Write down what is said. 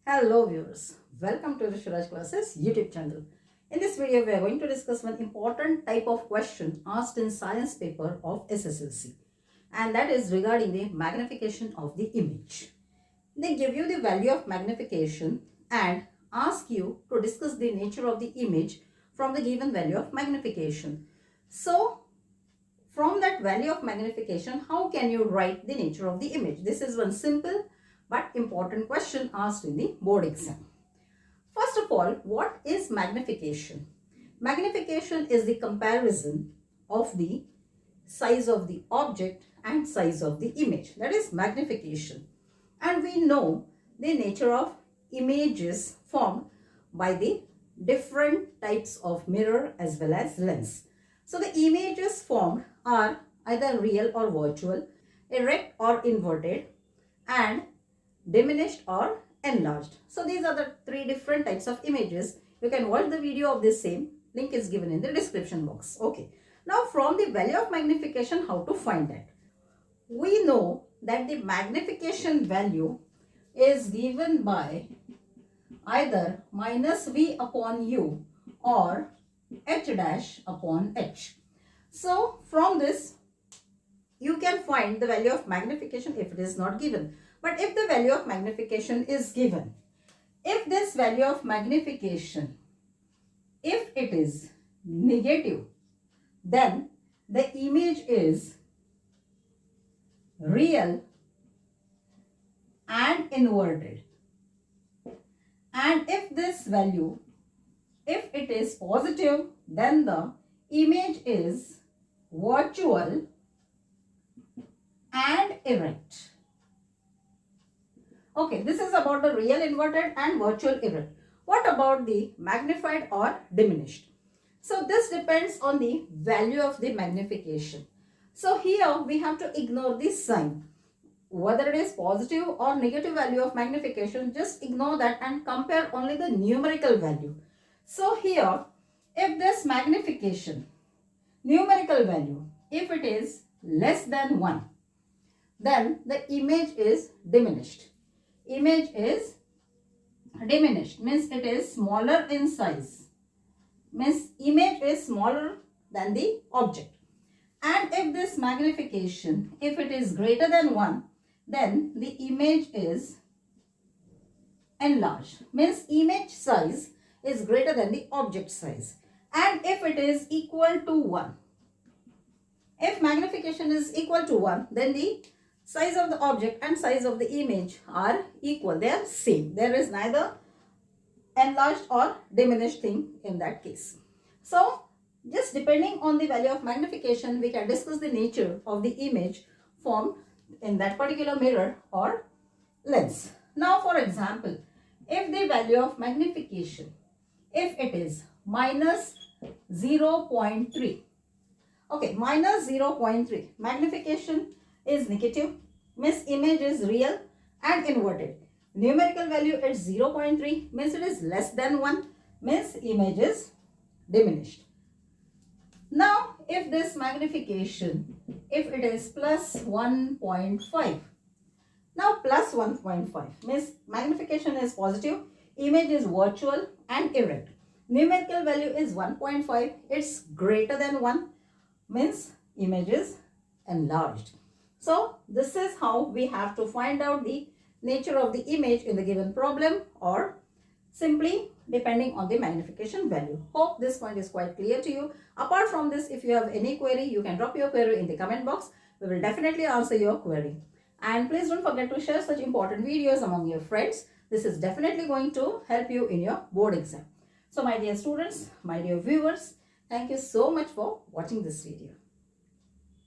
Hello viewers, welcome to VrushuRaj classes YouTube channel. In this video, we are going to discuss one important type of question asked in science paper of sslc, and that is regarding the magnification of the image. They give you the value of magnification and ask you to discuss the nature of the image from the given value of magnification. So, from that value of magnification, how can you write the nature of the image? This is one simple but important question asked in the board exam. First of all, what is magnification? Magnification is the comparison of the size of the object and size of the image. That is magnification. And we know the nature of images formed by the different types of mirror as well as lens. So the images formed are either real or virtual, erect or inverted, and diminished or enlarged. So these are the three different types of images. You can watch the video of this same. Link is given in the description box. Okay. Now from the value of magnification, how to find that? We know that the magnification value is given by either minus V upon U or H dash upon H. So from this, you can find the value of magnification if it is not given. But if the value of magnification is given, if this value of magnification, if it is negative, then the image is real and inverted. And if this value, if it is positive, then the image is virtual and erect. Okay, this is about the real inverted and virtual erect. What about the magnified or diminished? So this depends on the value of the magnification. So here we have to ignore this sign. Whether it is positive or negative value of magnification, just ignore that and compare only the numerical value. So here, if this magnification, numerical value, if it is less than 1, then the image is diminished. Image is diminished, means it is smaller in size, means image is smaller than the object. And if this magnification, if it is greater than 1, then the image is enlarged, means image size is greater than the object size. And if it is equal to 1, if magnification is equal to 1, then the size of the object and size of the image are equal. They are same. There is neither enlarged or diminished thing in that case. So, just depending on the value of magnification, we can discuss the nature of the image formed in that particular mirror or lens. Now, for example, if the value of magnification, if it is minus 0.3, okay, minus 0.3, magnification is negative, means image is real and inverted. Numerical value is 0.3, means it is less than 1, means image is diminished. Now, if this magnification, if it is plus 1.5, now plus 1.5 means magnification is positive, image is virtual and erect. Numerical value is 1.5, it's greater than 1, means image is enlarged. So, this is how we have to find out the nature of the image in the given problem, or simply depending on the magnification value. Hope this point is quite clear to you. Apart from this, if you have any query, you can drop your query in the comment box. We will definitely answer your query. And please don't forget to share such important videos among your friends. This is definitely going to help you in your board exam. So my dear students, my dear viewers, thank you so much for watching this video.